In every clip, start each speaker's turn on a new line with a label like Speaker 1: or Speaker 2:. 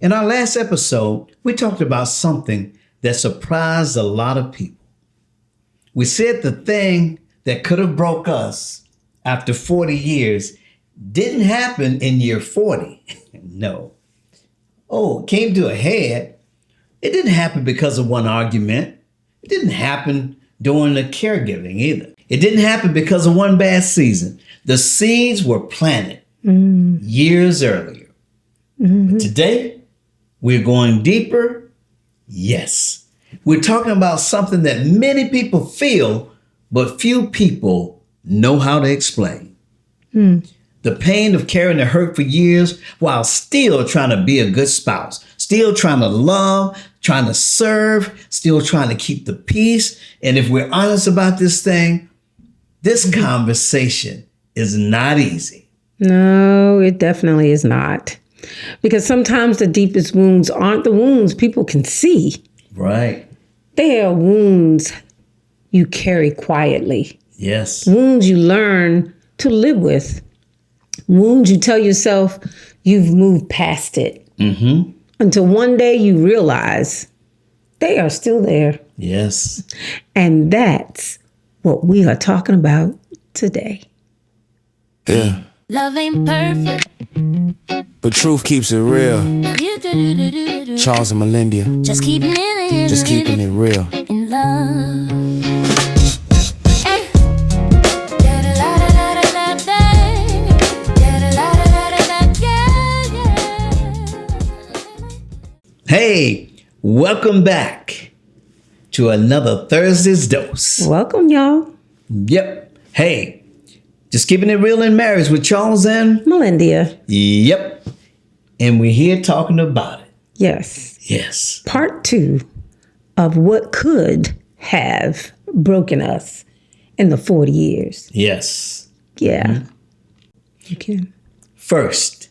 Speaker 1: In our last episode, we talked about something that surprised a lot of people. We said the thing that could have broke us after 40 years didn't happen in year 40. No. Oh, it came to a head. It didn't happen because of one argument. It didn't happen during the caregiving either. It didn't happen because of one bad season. The seeds were planted years earlier. But today, we're going deeper. Yes. We're talking about something that many people feel, but few people know how to explain. The pain of carrying the hurt for years while still trying to be a good spouse, still trying to love, trying to serve, still trying to keep the peace. And if we're honest about this thing, this conversation is not easy.
Speaker 2: No, it definitely is not. Because sometimes the deepest wounds aren't the wounds people can see.
Speaker 1: Right.
Speaker 2: They are wounds you carry quietly.
Speaker 1: Yes.
Speaker 2: Wounds you learn to live with. Wounds you tell yourself you've moved past it. Until one day you realize they are still there.
Speaker 1: Yes.
Speaker 2: And that's what we are talking about today.
Speaker 3: Yeah.
Speaker 4: Love ain't perfect.
Speaker 3: But truth keeps it real. Charles&Melendia.
Speaker 4: Just keeping it
Speaker 3: real.
Speaker 4: in love.
Speaker 1: Hey, welcome back to another Thursday's Dose.
Speaker 2: Welcome, y'all.
Speaker 1: Yep. Hey, just keeping it real in marriage with Charles and
Speaker 2: Melendia.
Speaker 1: Yep. And we're here talking about it.
Speaker 2: Yes.
Speaker 1: Yes.
Speaker 2: Part 2 of what could have broken us in the 40 years.
Speaker 1: Yes.
Speaker 2: Yeah. You can.
Speaker 1: First,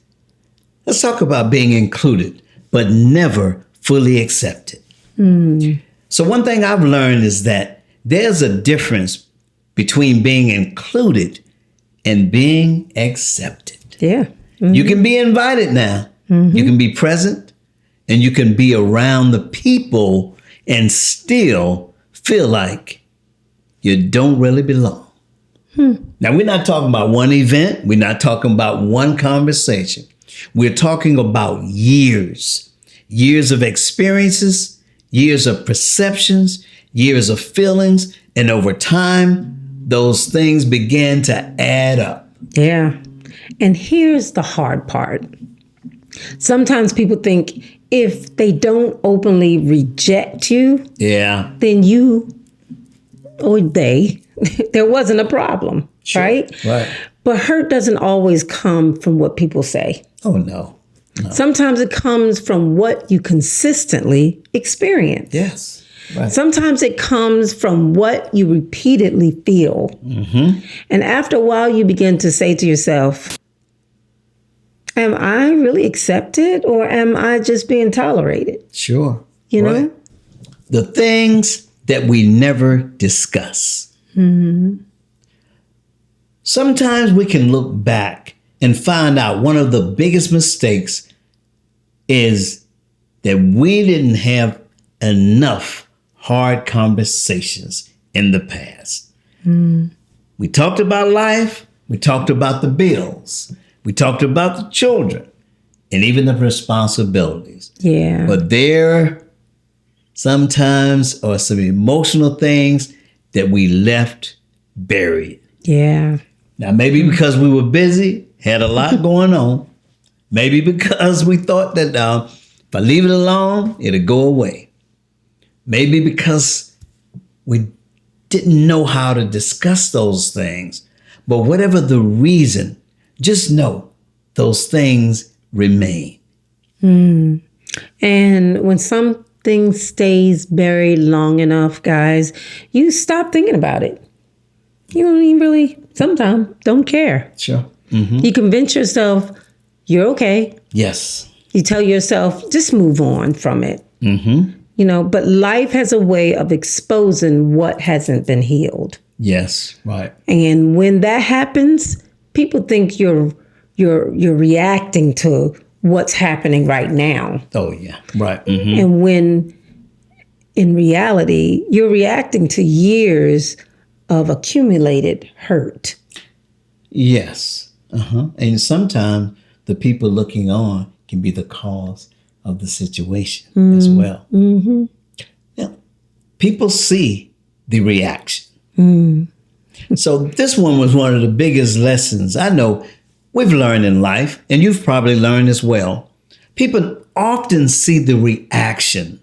Speaker 1: let's talk about being included, but never fully accepted. So one thing I've learned is that there's a difference between being included and being accepted.
Speaker 2: Yeah.
Speaker 1: You can be invited now. You can be present and you can be around the people and still feel like you don't really belong. Now, we're not talking about one event. We're not talking about one conversation. We're talking about years of experiences, years of perceptions, years of feelings. And over time, those things began to add up.
Speaker 2: Yeah. And here's the hard part. Sometimes people think if they don't openly reject you,
Speaker 1: Yeah.
Speaker 2: then you or they, there wasn't a problem, right?
Speaker 1: Right.
Speaker 2: But hurt doesn't always come from what people say.
Speaker 1: Oh, no.
Speaker 2: Sometimes it comes from what you consistently experience.
Speaker 1: Yes. Right.
Speaker 2: Sometimes it comes from what you repeatedly feel. And after a while, you begin to say to yourself, am I really accepted or am I just being tolerated?
Speaker 1: Sure.
Speaker 2: You know?
Speaker 1: Right. The things that we never discuss. Sometimes we can look back and find out one of the biggest mistakes is that we didn't have enough hard conversations in the past. We talked about life. We talked about the bills. We talked about the children and even the responsibilities.
Speaker 2: Yeah.
Speaker 1: But there sometimes are some emotional things that we left buried.
Speaker 2: Yeah.
Speaker 1: Now, maybe because we were busy, had a lot going on. Maybe because we thought that if I leave it alone, it'll go away. Maybe because we didn't know how to discuss those things. But whatever the reason, just know those things remain.
Speaker 2: And when something stays buried long enough, guys, you stop thinking about it. You don't even really, sometimes, don't care.
Speaker 1: Sure.
Speaker 2: You convince yourself you're okay.
Speaker 1: Yes.
Speaker 2: You tell yourself, just move on from it. You know, but life has a way of exposing what hasn't been healed.
Speaker 1: Yes. Right.
Speaker 2: And when that happens, people think you're reacting to what's happening right now.
Speaker 1: Oh, yeah. Right. Mm-hmm.
Speaker 2: And when in reality, you're reacting to years of accumulated hurt.
Speaker 1: Yes. Uh-huh. And sometimes the people looking on can be the cause of the situation as well. Mm-hmm. Now, people see the reaction. So this one was one of the biggest lessons I know we've learned in life, and you've probably learned as well. People often see the reaction,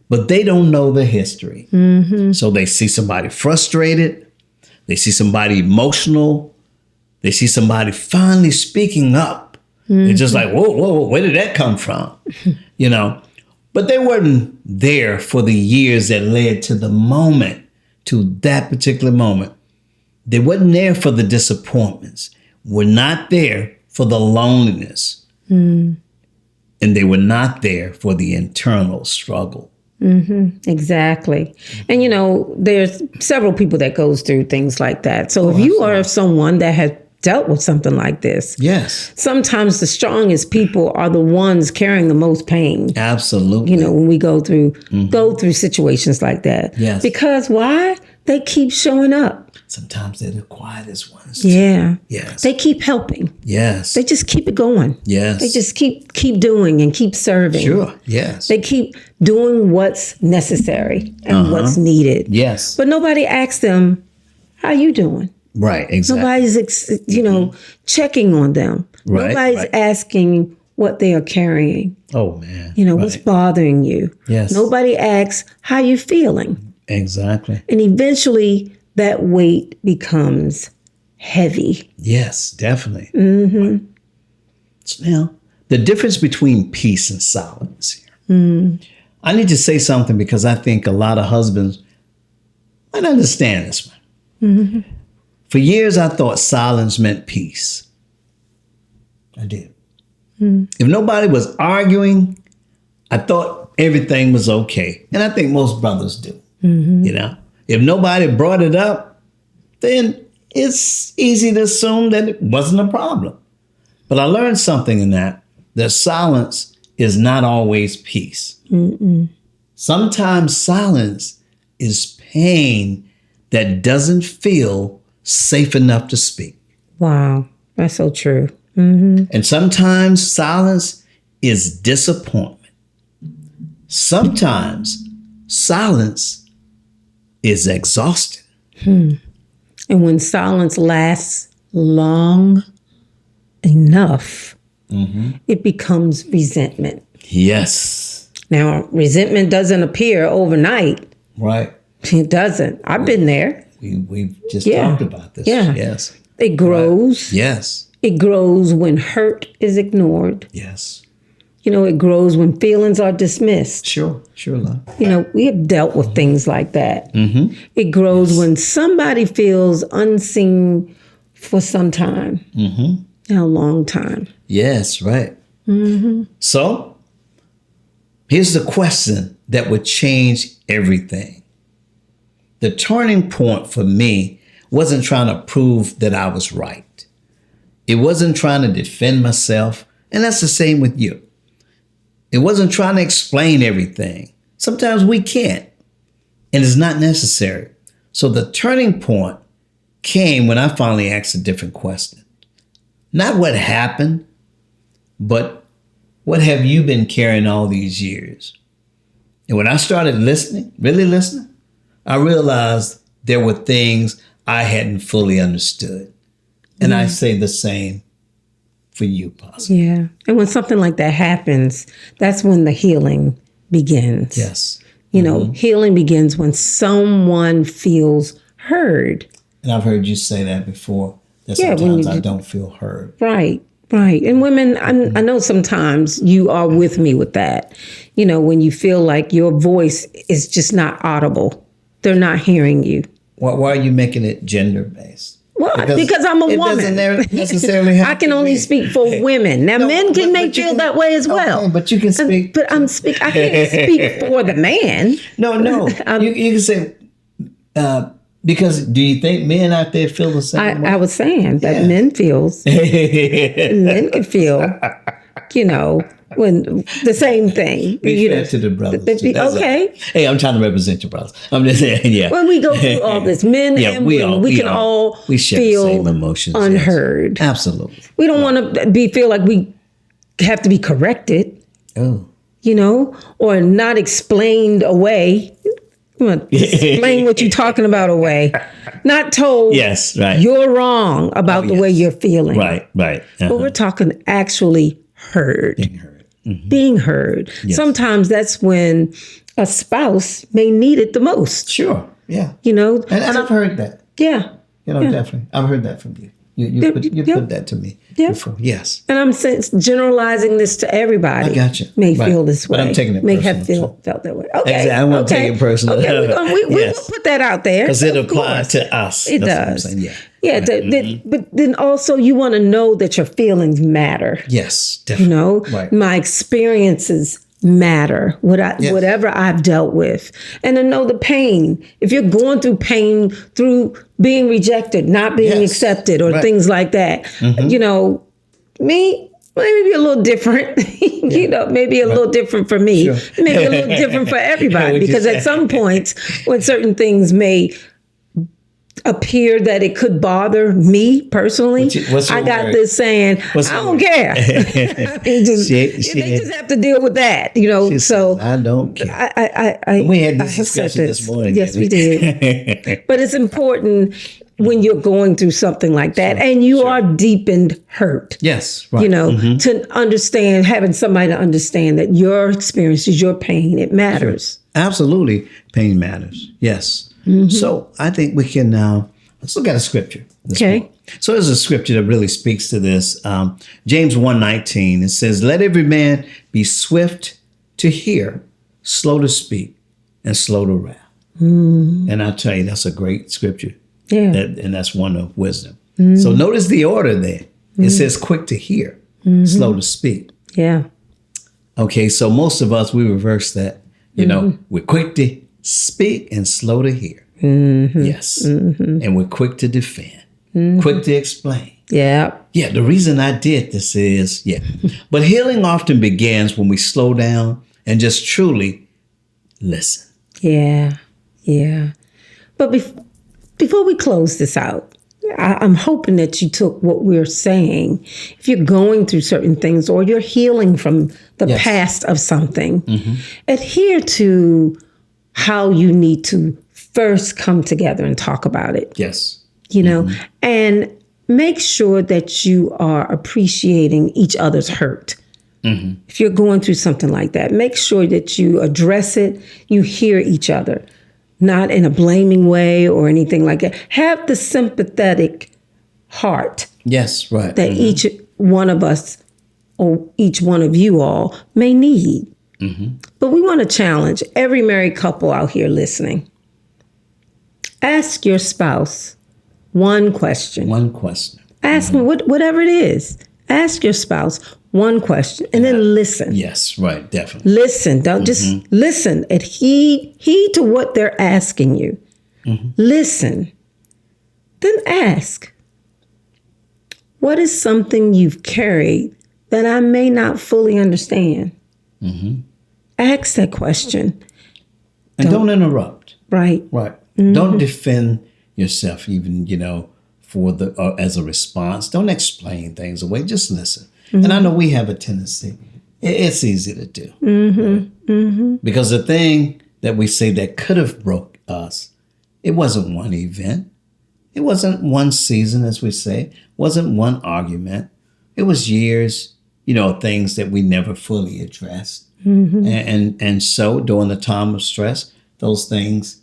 Speaker 1: but they don't know the history. So they see somebody frustrated. They see somebody emotional. They see somebody finally speaking up. They're just like, whoa, where did that come from? You know, but they weren't there for the years that led to the moment, to that particular moment. They wasn't there for the disappointments. Were not there for the loneliness. And they were not there for the internal struggle.
Speaker 2: Exactly. And, you know, there's several people that goes through things like that. So if you are someone that has dealt with something like this,
Speaker 1: Yes.
Speaker 2: sometimes the strongest people are the ones carrying the most pain.
Speaker 1: Absolutely.
Speaker 2: You know, when we go through situations like that.
Speaker 1: Yes.
Speaker 2: Because why? They keep showing up.
Speaker 1: Sometimes they're the quietest ones.
Speaker 2: Yeah.
Speaker 1: Yes.
Speaker 2: They keep helping.
Speaker 1: Yes.
Speaker 2: They just keep it going.
Speaker 1: Yes.
Speaker 2: They just keep doing and keep serving.
Speaker 1: Sure. Yes.
Speaker 2: They keep doing what's necessary and what's needed.
Speaker 1: Yes.
Speaker 2: But nobody asks them, how you doing?
Speaker 1: Right. Exactly.
Speaker 2: Nobody's, checking on them.
Speaker 1: Right,
Speaker 2: Nobody's
Speaker 1: right.
Speaker 2: asking what they are carrying.
Speaker 1: Oh man.
Speaker 2: What's bothering you.
Speaker 1: Yes.
Speaker 2: Nobody asks, how you feeling?
Speaker 1: Exactly.
Speaker 2: And eventually that weight becomes heavy.
Speaker 1: Yes, definitely. Mm-hmm. So now, the difference between peace and silence here. I need to say something because I think a lot of husbands might understand this one. For years, I thought silence meant peace. I did. If nobody was arguing, I thought everything was okay. And I think most brothers do. You know, if nobody brought it up, then it's easy to assume that it wasn't a problem. But I learned something in that silence is not always peace. Sometimes silence is pain that doesn't feel safe enough to speak.
Speaker 2: Wow. That's so true.
Speaker 1: And sometimes silence is disappointment. Sometimes silence is exhausting.
Speaker 2: And when silence lasts long enough, it becomes resentment.
Speaker 1: Yes.
Speaker 2: Now, resentment doesn't appear overnight.
Speaker 1: Right.
Speaker 2: It doesn't. I've been there.
Speaker 1: We've just
Speaker 2: Yeah.
Speaker 1: talked about this.
Speaker 2: Yeah.
Speaker 1: Yes.
Speaker 2: It grows.
Speaker 1: Yes.
Speaker 2: It grows when hurt is ignored.
Speaker 1: Yes.
Speaker 2: It grows when feelings are dismissed.
Speaker 1: Sure, love.
Speaker 2: We have dealt with things like that. It grows when somebody feels unseen for some time, a long time.
Speaker 1: Yes, right. So, here's the question that would change everything. The turning point for me wasn't trying to prove that I was right. It wasn't trying to defend myself, and that's the same with you. It wasn't trying to explain everything. Sometimes we can't, and it's not necessary. So the turning point came when I finally asked a different question. Not what happened, but what have you been carrying all these years? And when I started listening, really listening, I realized there were things I hadn't fully understood. And I say the same for you, possibly.
Speaker 2: Yeah. And when something like that happens, that's when the healing begins.
Speaker 1: Yes.
Speaker 2: Healing begins when someone feels heard.
Speaker 1: And I've heard you say that before, that sometimes I don't feel heard.
Speaker 2: Right. And women, I know sometimes you are with me with that. When you feel like your voice is just not audible. They're not hearing you.
Speaker 1: Why are you making it gender-based?
Speaker 2: Well, because I'm a woman.
Speaker 1: Doesn't necessarily have
Speaker 2: I can
Speaker 1: to
Speaker 2: only
Speaker 1: be.
Speaker 2: speak for women. Now, men can make feel that way as well.
Speaker 1: Okay, but you can speak.
Speaker 2: But I can't speak for the man.
Speaker 1: No. You can say, because do you think men out there feel the same way?
Speaker 2: I was saying that men can feel you know, when the same thing.
Speaker 1: Be
Speaker 2: you
Speaker 1: fair
Speaker 2: know,
Speaker 1: to the brothers.
Speaker 2: th-
Speaker 1: too. That's
Speaker 2: okay.
Speaker 1: all. Hey, I'm trying to represent your brothers. I'm just saying, yeah.
Speaker 2: When we go through all this, men and women, we can all
Speaker 1: we share
Speaker 2: feel
Speaker 1: the same emotions, yes.
Speaker 2: unheard.
Speaker 1: Absolutely.
Speaker 2: We don't want to feel like we have to be corrected,
Speaker 1: Oh.
Speaker 2: you know, or not explained away. You want to explain what you're talking about away. Not told,
Speaker 1: Yes, right.
Speaker 2: you're wrong about the way you're feeling.
Speaker 1: Right.
Speaker 2: But we're talking actually heard.
Speaker 1: Being heard.
Speaker 2: Being heard.
Speaker 1: Yes.
Speaker 2: Sometimes that's when a spouse may need it the most.
Speaker 1: Sure. Yeah.
Speaker 2: You know?
Speaker 1: And I've heard that.
Speaker 2: Yeah.
Speaker 1: Definitely. I've heard that from you. You put that to me before. Yes.
Speaker 2: And I'm generalizing this to everybody.
Speaker 1: I got you.
Speaker 2: May
Speaker 1: Right.
Speaker 2: feel this way.
Speaker 1: But I'm taking it
Speaker 2: may
Speaker 1: personal,
Speaker 2: have felt that way. Okay.
Speaker 1: Exactly. I won't take it personal.
Speaker 2: Okay. We
Speaker 1: Yes.
Speaker 2: will put that out there.
Speaker 1: Because it
Speaker 2: Of
Speaker 1: applies
Speaker 2: course.
Speaker 1: to us.
Speaker 2: It
Speaker 1: That's what I'm
Speaker 2: does.
Speaker 1: saying. Yeah.
Speaker 2: Yeah. But then also you want to know that your feelings matter.
Speaker 1: Yes.
Speaker 2: You
Speaker 1: Definitely.
Speaker 2: know,
Speaker 1: Right.
Speaker 2: my experiences matter, whatever I've dealt with, and to know the pain. If you're going through pain through being rejected, not being accepted, or things like that, you know, me maybe a little different. You know, maybe a little different for me, maybe a little different for everybody, because at some points when certain things may appear that it could bother me personally,
Speaker 1: what's your
Speaker 2: I got
Speaker 1: word?
Speaker 2: this saying,
Speaker 1: What's
Speaker 2: I
Speaker 1: your
Speaker 2: don't
Speaker 1: word?
Speaker 2: care. I mean, they just have to deal with that, you know. So
Speaker 1: I don't care.
Speaker 2: I
Speaker 1: We had
Speaker 2: I
Speaker 1: this
Speaker 2: have said
Speaker 1: discussion this morning.
Speaker 2: Yes, we did. But it's important when you're going through something like that, and you are deep in hurt.
Speaker 1: Yes. Right.
Speaker 2: You know, to understand, having somebody to understand that your experiences, your pain, it matters.
Speaker 1: Absolutely. Pain matters. Yes. So I think we can now, let's look at a scripture.
Speaker 2: Okay.
Speaker 1: So there's a scripture that really speaks to this. James 1:19, it says, let every man be swift to hear, slow to speak, and slow to wrath. And I tell you, that's a great scripture.
Speaker 2: Yeah.
Speaker 1: And that's one of wisdom. So notice the order there. It says quick to hear, slow to speak.
Speaker 2: Yeah.
Speaker 1: Okay, so most of us, we reverse that. You know, we're quick to speak and slow to hear. Yes. And we're quick to defend, quick to explain.
Speaker 2: Yeah.
Speaker 1: Yeah, the reason I did this is, But healing often begins when we slow down and just truly listen.
Speaker 2: Yeah. Yeah. But before we close this out, I'm hoping that you took what we're saying. If you're going through certain things or you're healing from the past of something, adhere to how you need to first come together and talk about it.
Speaker 1: Yes.
Speaker 2: You know, and make sure that you are appreciating each other's hurt. If you're going through something like that, make sure that you address it, you hear each other. Not in a blaming way or anything like that. Have the sympathetic heart
Speaker 1: Yes, right.
Speaker 2: that each one of us or each one of you all may need. But we want to challenge every married couple out here listening. Ask your spouse one question.
Speaker 1: One question.
Speaker 2: Ask them whatever it is. Ask your spouse one question and then listen.
Speaker 1: Yes, right, definitely.
Speaker 2: Listen. Don't just listen and heed to what they're asking you. Listen. Then ask, what is something you've carried that I may not fully understand? Ask that question.
Speaker 1: And don't interrupt.
Speaker 2: Right.
Speaker 1: Right. Don't defend yourself even, for as a response. Don't explain things away. Just listen. And I know we have a tendency. It's easy to do. Because the thing that we say that could have broke us, it wasn't one event. It wasn't one season, as we say. It wasn't one argument. It was years, things that we never fully addressed. And so during the time of stress, those things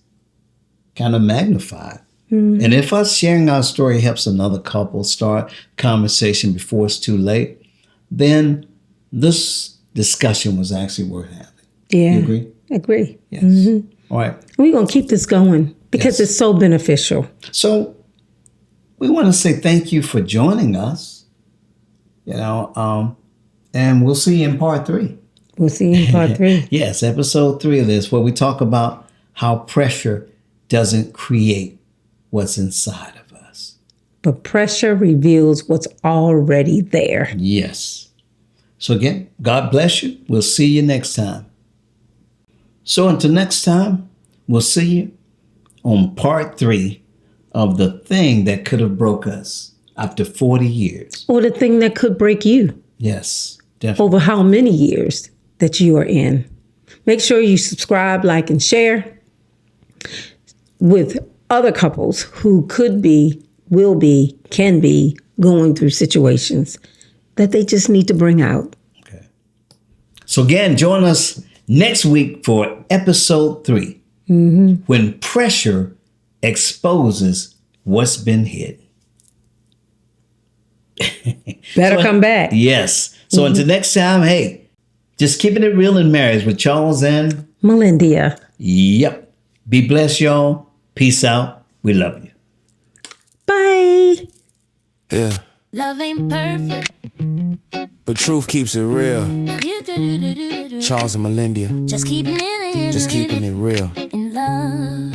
Speaker 1: kind of magnified. And if us sharing our story helps another couple start conversation before it's too late, then this discussion was actually worth having.
Speaker 2: Yeah.
Speaker 1: You agree?
Speaker 2: Agree.
Speaker 1: Yes. All right.
Speaker 2: We're going to keep this going because it's so beneficial.
Speaker 1: So we want to say thank you for joining us, and we'll see you in part 3.
Speaker 2: We'll see you in part 3.
Speaker 1: Yes, episode 3 of this, where we talk about how pressure doesn't create what's inside of us.
Speaker 2: But pressure reveals what's already there.
Speaker 1: Yes. So again, God bless you. We'll see you next time. So until next time, we'll see you on part 3 of the thing that could have broke us after 40 years.
Speaker 2: Or the thing that could break you
Speaker 1: Yes, definitely.
Speaker 2: over how many years that you are in. Make sure you subscribe, like, and share with other couples who could be, will be, can be going through situations that they just need to bring out.
Speaker 1: Okay. So again, join us next week for episode 3, when pressure exposes what's been hidden.
Speaker 2: Better come back.
Speaker 1: Yes. So until next time, hey, just keeping it real in marriage with Charles and
Speaker 2: Melendia.
Speaker 1: Yep. Be blessed, y'all. Peace out. We love you.
Speaker 2: Bye.
Speaker 3: Yeah.
Speaker 4: Love ain't perfect.
Speaker 3: But truth keeps it real.
Speaker 4: You
Speaker 3: Charles and Melendia.
Speaker 4: just keeping it
Speaker 3: Just keeping it real.
Speaker 4: in love.